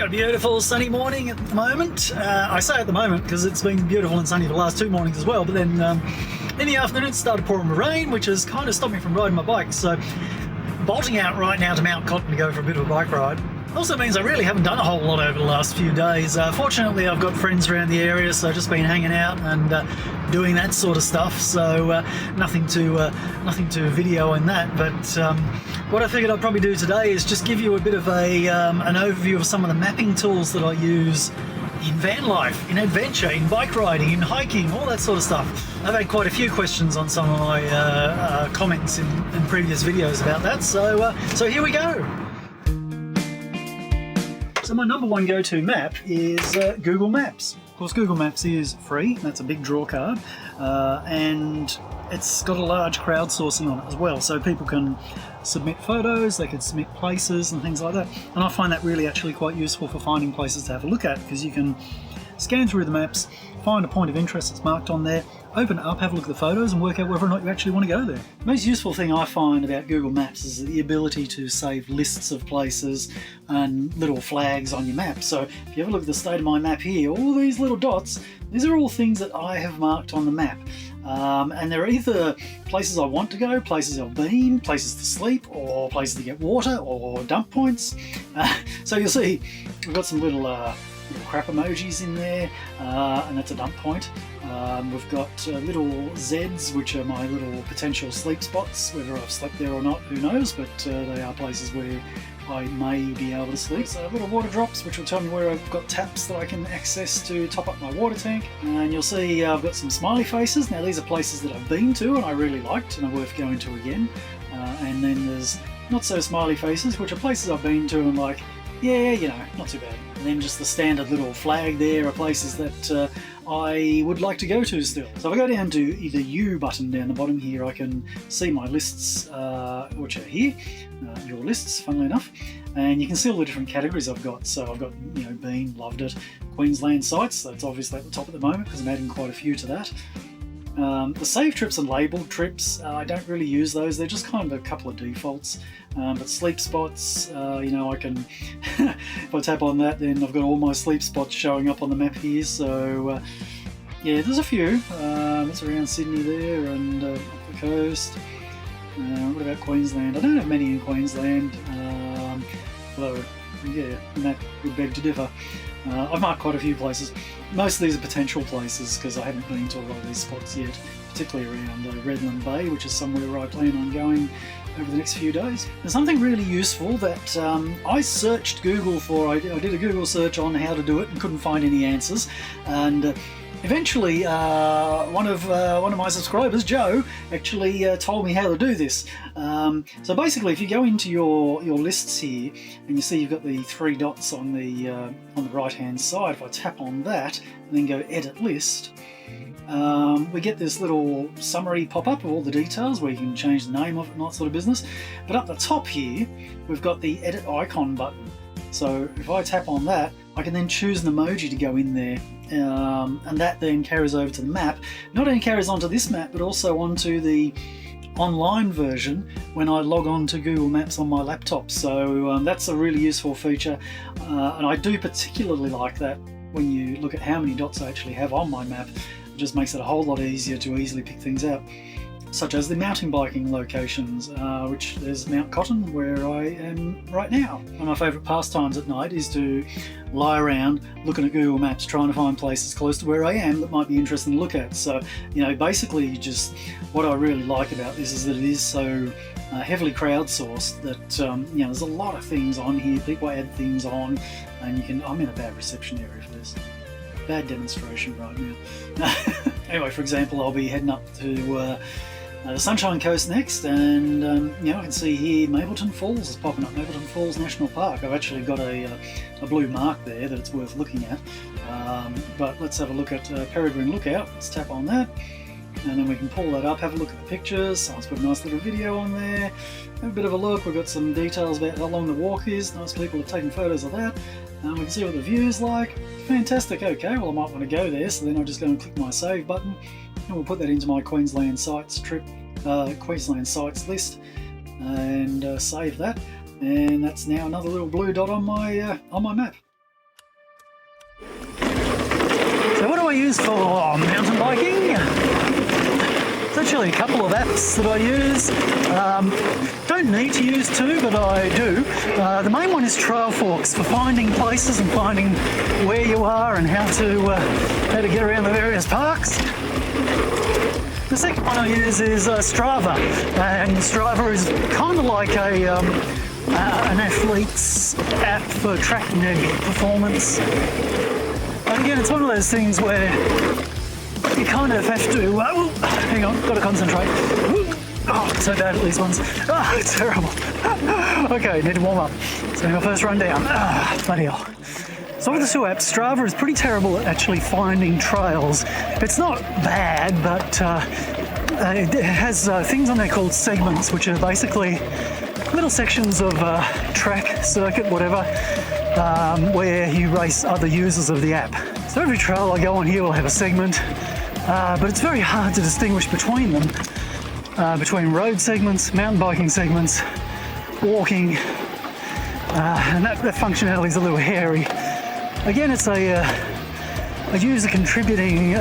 Got a beautiful sunny morning at the moment. I say at the moment because it's been beautiful and sunny for the last 2 mornings as well, but then in the afternoon it started pouring with rain, which has kind of stopped me from riding my bike. So bolting out right now to Mount Cotton to go for a bit of a bike ride. Also means I really haven't done a whole lot over the last few days. Fortunately, I've got friends around the area, so I've just been hanging out and doing that sort of stuff. So nothing to video in that. But what I figured I'd probably do today is just give you a bit of an overview of some of the mapping tools that I use in van life, in adventure, in bike riding, in hiking, all that sort of stuff. I've had quite a few questions on some of my comments in previous videos about that. So here we go. So my number one go-to map is Google Maps. Of course, Google Maps is free. That's a big draw card, and it's got a large crowdsourcing on it as well. So people can submit photos, they can submit places and things like that. And I find that really actually quite useful for finding places to have a look at, because you can scan through the maps, find a point of interest that's marked on there, open it up, have a look at the photos and work out whether or not you actually want to go there. The most useful thing I find about Google Maps is the ability to save lists of places and little flags on your map. So if you have a look at the state of my map here, all these little dots, these are all things that I have marked on the map. And they're either places I want to go, places I've been, places to sleep, or places to get water, or dump points. So you'll see we've got some little crap emojis in there, and that's a dump point. We've got little Zs, which are my little potential sleep spots. Whether I've slept there or not, who knows, but they are places where I may be able to sleep. So little water drops, which will tell me where I've got taps that I can access to top up my water tank. And you'll see I've got some smiley faces. Now these are places that I've been to and I really liked and are worth going to again. And then there's not so smiley faces, which are places I've been to and like, yeah, you know, not too bad. And then just the standard little flag there are places that I would like to go to still. So if I go down to the U button down the bottom here, I can see my lists, which are here, your lists, funnily enough, and you can see all the different categories I've got. So I've got, you know, been, loved it, Queensland sites, that's obviously at the top at the moment because I'm adding quite a few to that. The save trips and labelled trips, I don't really use those, they're just kind of a couple of defaults. But sleep spots, you know, I can, if I tap on that, then I've got all my sleep spots showing up on the map here. So yeah, there's a few. It's around Sydney there and up the coast. What about Queensland? I don't have many in Queensland, although yeah, that would beg to differ. I've marked quite a few places. Most of these are potential places because I haven't been to a lot of these spots yet, particularly around Redland Bay, which is somewhere where I plan on going over the next few days. There's something really useful that I searched Google for. I did a Google search on how to do it and couldn't find any answers. And eventually, one of my subscribers, Joe, actually told me how to do this. So basically, if you go into your lists here, and you see you've got the 3 dots on the right-hand side, if I tap on that and then go Edit List, we get this little summary pop-up of all the details where you can change the name of it and that sort of business. But up the top here, we've got the Edit Icon button. So if I tap on that, I can then choose an emoji to go in there. And that then carries over to the map. Not only carries onto this map, but also onto the online version when I log on to Google Maps on my laptop. So that's a really useful feature, and I do particularly like that when you look at how many dots I actually have on my map. It just makes it a whole lot easier to easily pick things out, such as the mountain biking locations, which there's Mount Cotton where I am right now. One of my favourite pastimes at night is to lie around looking at Google Maps, trying to find places close to where I am that might be interesting to look at. So, you know, basically just what I really like about this is that it is so heavily crowdsourced that, you know, there's a lot of things on here, people add things on, and you can, I'm in a bad reception area for this. Bad demonstration right now. Anyway, for example, I'll be heading up to the Sunshine Coast next, and you know, I can see here Mapleton Falls is popping up, Mapleton Falls National Park. I've actually got a blue mark there that it's worth looking at. But let's have a look at Peregrine Lookout. Let's tap on that, and then we can pull that up, have a look at the pictures. Someone's put a nice little video on there. Have a bit of a look. We've got some details about how long the walk is. Nice people have taken photos of that. We can see what the view is like. Fantastic. Okay, well I might want to go there, so then I'll just go and click my save button, and we'll put that into my Queensland Sites trip, Queensland Sites list, and save that. And that's now another little blue dot on my map. I use for mountain biking? There's actually a couple of apps that I use. Don't need to use two, but I do. The main one is Trailforks for finding places and finding where you are and how to get around the various parks. The second one I use is Strava, and Strava is kind of like an athlete's app for tracking their performance. And again, it's one of those things where you kind of have to, hang on, got to concentrate. Oh, so bad at these ones. Oh, it's terrible. Okay, need to warm up. So my first run down. Bloody hell. So with the two apps, Strava is pretty terrible at actually finding trails. It's not bad, but it has things on there called segments, which are basically little sections of track, circuit, whatever, where you race other users of the app. So every trail I go on here will have a segment, but it's very hard to distinguish between them, between road segments, mountain biking segments, walking, and that functionality is a little hairy. Again, it's a user contributing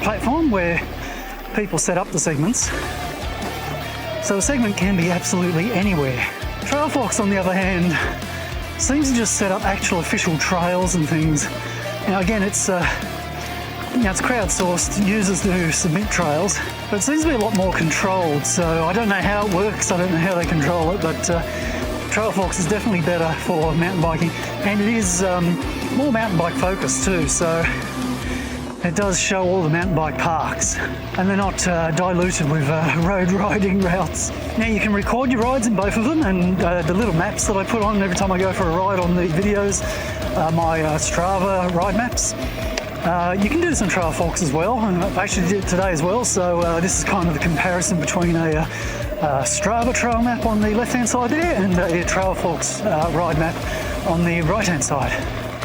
platform where people set up the segments. So a segment can be absolutely anywhere. Trailforks, on the other hand, seems to just set up actual official trails and things. Now again, it's it's crowdsourced. Users do submit trails, but it seems to be a lot more controlled. So I don't know how it works. I don't know how they control it, but Trailforks is definitely better for mountain biking, and it is more mountain bike focused too, so it does show all the mountain bike parks, and they're not diluted with road riding routes. Now you can record your rides in both of them, and the little maps that I put on every time I go for a ride on the videos are my Strava ride maps. You can do this on Trailforks as well, and I actually did it today as well, so this is kind of the comparison between a Strava trail map on the left hand side there and a Trailforks ride map on the right hand side.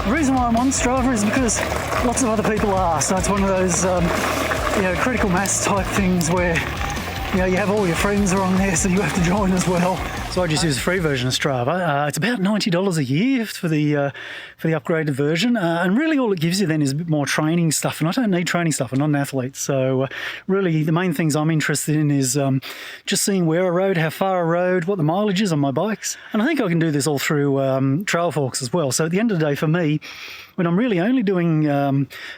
The reason why I'm on Strava is because lots of other people are, so it's one of those critical mass type things where you have all your friends are on there, so you have to join as well. So I just use the free version of Strava. It's about $90 a year for the upgraded version, and really all it gives you then is a bit more training stuff. And I don't need training stuff. I'm not an athlete, so really the main things I'm interested in is just seeing where I rode, how far I rode, what the mileage is on my bikes, and I think I can do this all through Trailforks as well. So at the end of the day, for me, when I'm really only doing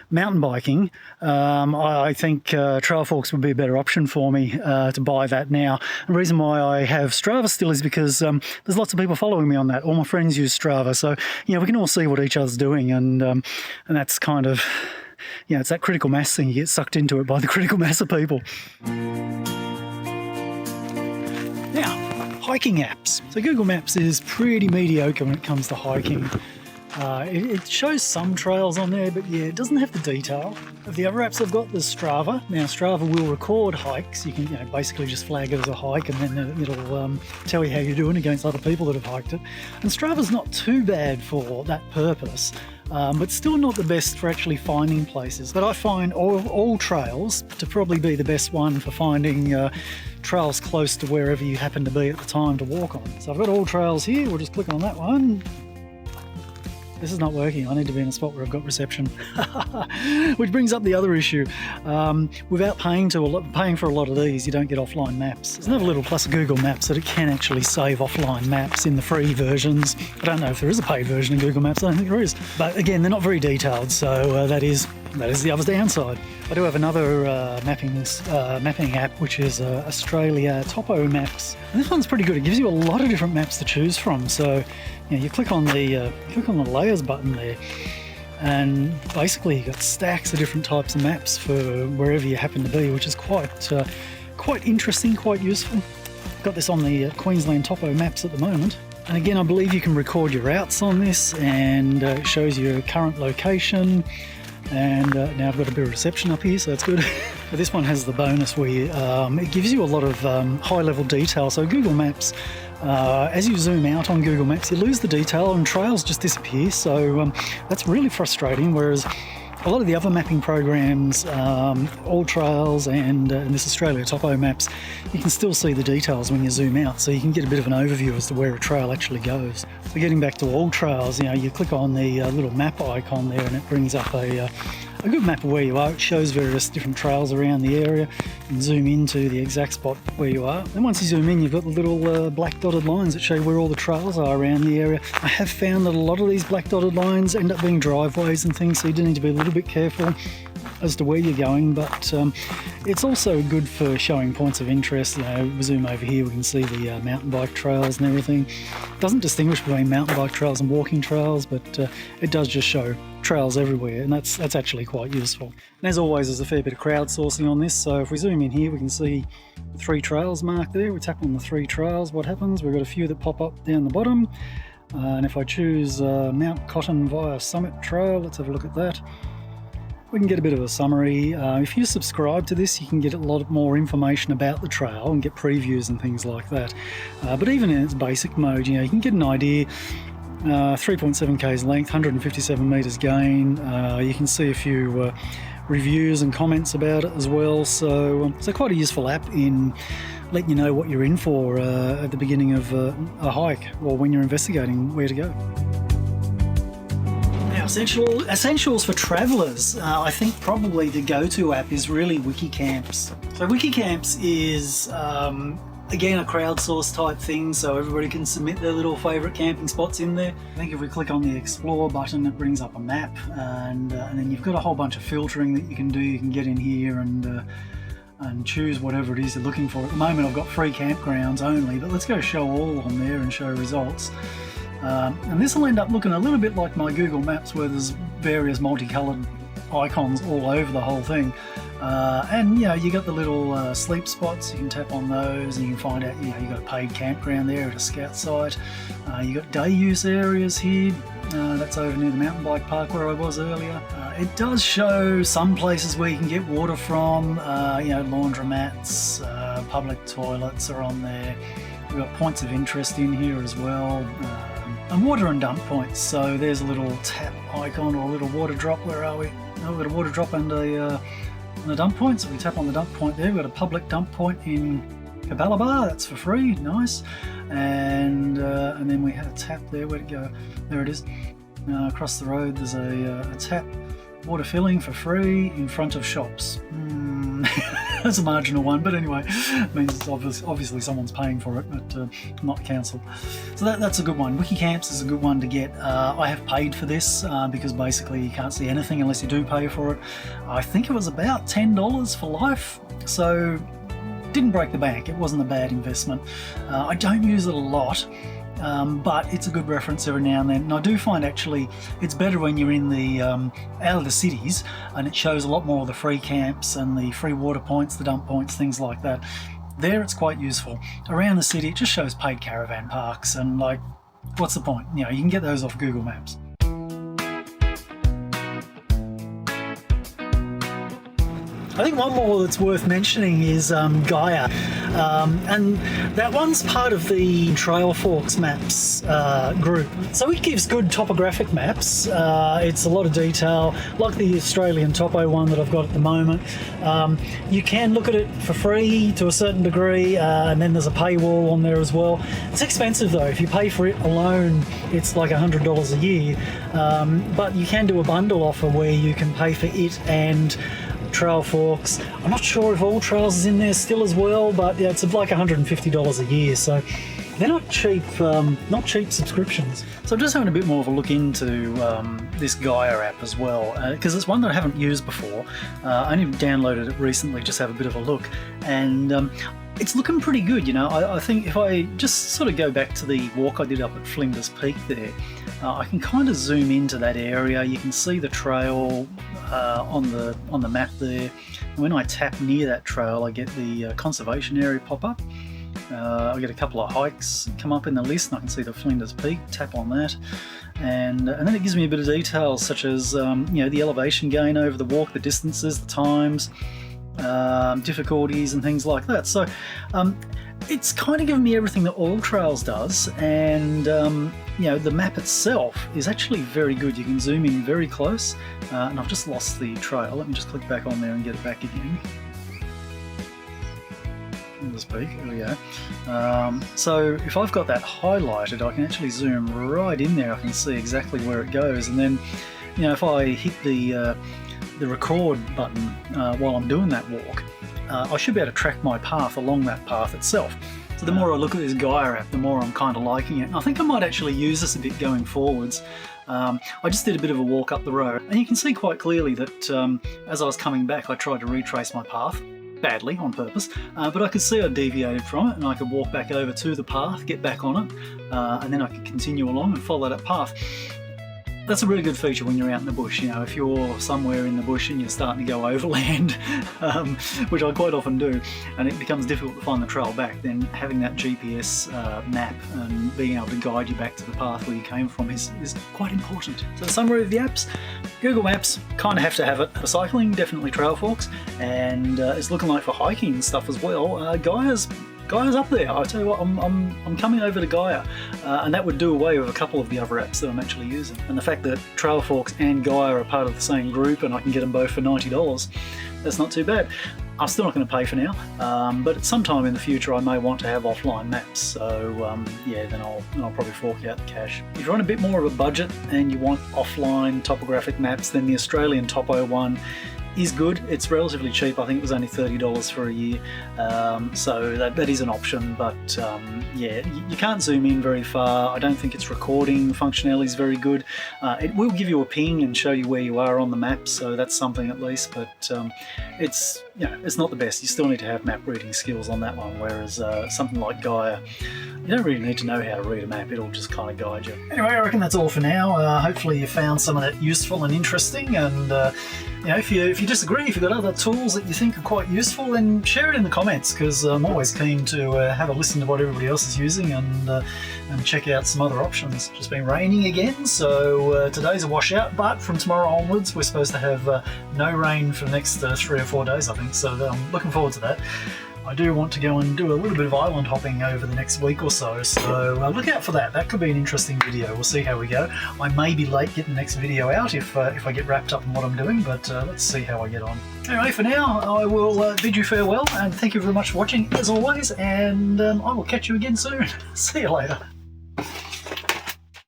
mountain biking, I think Trailforks would be a better option for me to buy that now. The reason why I have Strava still is because there's lots of people following me on that. All my friends use Strava, so we can all see what each other's doing, and that's kind of, it's that critical mass thing. You get sucked into it by the critical mass of people. Now, hiking apps. So Google Maps is pretty mediocre when it comes to hiking. It shows some trails on there, but it doesn't have the detail. Of the other apps I've got, there's Strava. Now Strava will record hikes. You can basically just flag it as a hike, and then it'll tell you how you're doing against other people that have hiked it. And Strava's not too bad for that purpose, but still not the best for actually finding places. But I find all trails to probably be the best one for finding trails close to wherever you happen to be at the time to walk on. So I've got all trails here. We'll just click on that one. This is not working. I need to be in a spot where I've got reception. Which brings up the other issue. Without paying for a lot of these, you don't get offline maps. There's another little plus of Google Maps that it can actually save offline maps in the free versions. I don't know if there is a paid version of Google Maps. I don't think there is. But again, they're not very detailed, so that is the other downside. I do have another mapping app, which is Australia Topo Maps. And this one's pretty good. It gives you a lot of different maps to choose from. So you click on the layers button there, and basically you've got stacks of different types of maps for wherever you happen to be, which is quite interesting, quite useful. Got this on the Queensland Topo Maps at the moment. And again, I believe you can record your routes on this, and it shows your current location. And now I've got a bit of reception up here, so that's good. But this one has the bonus where it gives you a lot of high-level detail. So Google Maps, as you zoom out on Google Maps, you lose the detail and trails just disappear. So that's really frustrating, whereas a lot of the other mapping programs, All Trails and this Australia Topo Maps, you can still see the details when you zoom out, so you can get a bit of an overview as to where a trail actually goes. So getting back to All Trails, you click on the little map icon there, and it brings up a a good map of where you are. It shows various different trails around the area. You can zoom into the exact spot where you are. And once you zoom in, you've got the little black dotted lines that show where all the trails are around the area. I have found that a lot of these black dotted lines end up being driveways and things, so you do need to be a little bit careful as to where you're going, but it's also good for showing points of interest. You know, we zoom over here, we can see the mountain bike trails and everything. It doesn't distinguish between mountain bike trails and walking trails, but it does just show trails everywhere, and that's actually quite useful. And as always, there's a fair bit of crowdsourcing on this, so if we zoom in here, we can see the 3 trails marked there. We tap on the 3 trails, what happens? We've got a few that pop up down the bottom, and if I choose Mount Cotton via Summit Trail, let's have a look at that. We can get a bit of a summary. If you subscribe to this, you can get a lot more information about the trail and get previews and things like that. But even in its basic mode, you know, you can get an idea. 3.7 k's length, 157 meters gain. You can see a few reviews and comments about it as well. So quite a useful app in letting you know what you're in for at the beginning of a hike, or when you're investigating where to go. Essentials for travellers. I think probably the go-to app is really Wikicamps. So Wikicamps is again a crowdsourced type thing, so everybody can submit their little favourite camping spots in there. I think if we click on the Explore button, it brings up a map, and then you've got a whole bunch of filtering that you can do. You can get in here and choose whatever it is you're looking for. At the moment I've got free campgrounds only, but let's go show all on there and show results. And this will end up looking a little bit like my Google Maps, where there's various multicoloured icons all over the whole thing. And you know, you got the little sleep spots. You can tap on those and you can find out, you know, you got a paid campground there at a scout site. You got day use areas here. That's over near the mountain bike park where I was earlier. It does show some places where you can get water from. You know, laundromats, public toilets are on there. We've got points of interest in here as well. And water and dump points. So there's a little tap icon or a little water drop. Where are we? Oh, we've got a water drop and a dump point. So we tap on the dump point there. We've got a public dump point in Cabalaba. That's for free. Nice. And then we had a tap there. Where'd it go? There it is. Across the road there's a tap. Water filling for free in front of shops. That's a marginal one, but anyway, it means it's obviously someone's paying for it, but not council. So that's a good one. Wikicamps is a good one to get. I have paid for this because basically you can't see anything unless you do pay for it. I think it was about $10 for life, so didn't break the bank. It wasn't a bad investment. I don't use it a lot. But it's a good reference every now and then, and I do find actually it's better when you're in the out of the cities, and it shows a lot more of the free camps and the free water points, the dump points, things like that. There it's quite useful. Around the city it just shows paid caravan parks, and like, what's the point? You know, you can get those off Google Maps. I think one more that's worth mentioning is Gaia, and that one's part of the Trail Forks Maps group. So it gives good topographic maps. It's a lot of detail, like the Australian Topo one that I've got at the moment. You can look at it for free to a certain degree, and then there's a paywall on there as well. It's expensive though. If you pay for it alone, it's like $100 a year, but you can do a bundle offer where you can pay for it and Trail Forks. I'm not sure if All Trails is in there still as well, but yeah, it's like $150 a year, so they're not cheap subscriptions. So I'm just having a bit more of a look into this Gaia app as well, because it's one that I haven't used before. I only downloaded it recently, just have a bit of a look, and it's looking pretty good. You know, I think if I just sort of go back to the walk I did up at Flinders Peak there, I can kind of zoom into that area. You can see the trail on the map there. When I tap near that trail, I get the conservation area pop up. I get a couple of hikes come up in the list, and I can see the Flinders Peak. Tap on that, and then it gives me a bit of details such as you know, the elevation gain over the walk, the distances, the times, difficulties, and things like that. So it's kind of given me everything that All Trails does, and you know, the map itself is actually very good. You can zoom in very close, and I've just lost the trail. Let me just click back on there and get it back again. This peak, there we go. So if I've got that highlighted, I can actually zoom right in there. I can see exactly where it goes, and then, you know, if I hit the the record button while I'm doing that walk, I should be able to track my path along that path itself. So the more I look at this Gaia app, the more I'm kind of liking it. And I think I might actually use this a bit going forwards. I just did a bit of a walk up the road, and you can see quite clearly that as I was coming back, I tried to retrace my path. Badly, on purpose, but I could see I deviated from it, and I could walk back over to the path, get back on it, and then I could continue along and follow that path. That's a really good feature when you're out in the bush. You know, if you're somewhere in the bush and you're starting to go overland, which I quite often do, and it becomes difficult to find the trail back, then having that GPS map and being able to guide you back to the path where you came from is quite important. So the summary of the apps: Google Maps, kind of have to have it for cycling, definitely trail forks, and it's looking like for hiking and stuff as well. Gaia's up there. I tell you what, I'm coming over to Gaia, and that would do away with a couple of the other apps that I'm actually using. And the fact that Trailforks and Gaia are part of the same group, and I can get them both for $90, that's not too bad. I'm still not going to pay for now, but at some time in the future I may want to have offline maps. So yeah, then I'll probably fork out the cash. If you're on a bit more of a budget and you want offline topographic maps, then the Australian Topo one is good. It's relatively cheap. I think it was only $30 for a year, so that is an option, but yeah, you can't zoom in very far. I don't think its recording functionality is very good. It will give you a ping and show you where you are on the map, so that's something at least, but it's, you know, it's not the best. You still need to have map reading skills on that one, whereas something like Gaia, you don't really need to know how to read a map, it'll just kind of guide you. Anyway, I reckon that's all for now. Hopefully you found some of that useful and interesting, and you know, if you disagree, if you've got other tools that you think are quite useful, then share it in the comments, because I'm always keen to have a listen to what everybody else is using and check out some other options. It's just been raining again, so today's a washout, but from tomorrow onwards we're supposed to have no rain for the next 3 or 4 days, I think, so I'm looking forward to that. I do want to go and do a little bit of island hopping over the next week or so, so look out for that. That could be an interesting video. We'll see how we go. I may be late getting the next video out if I get wrapped up in what I'm doing, but let's see how I get on. Anyway, for now, I will bid you farewell, and thank you very much for watching, as always, and I will catch you again soon. See you later.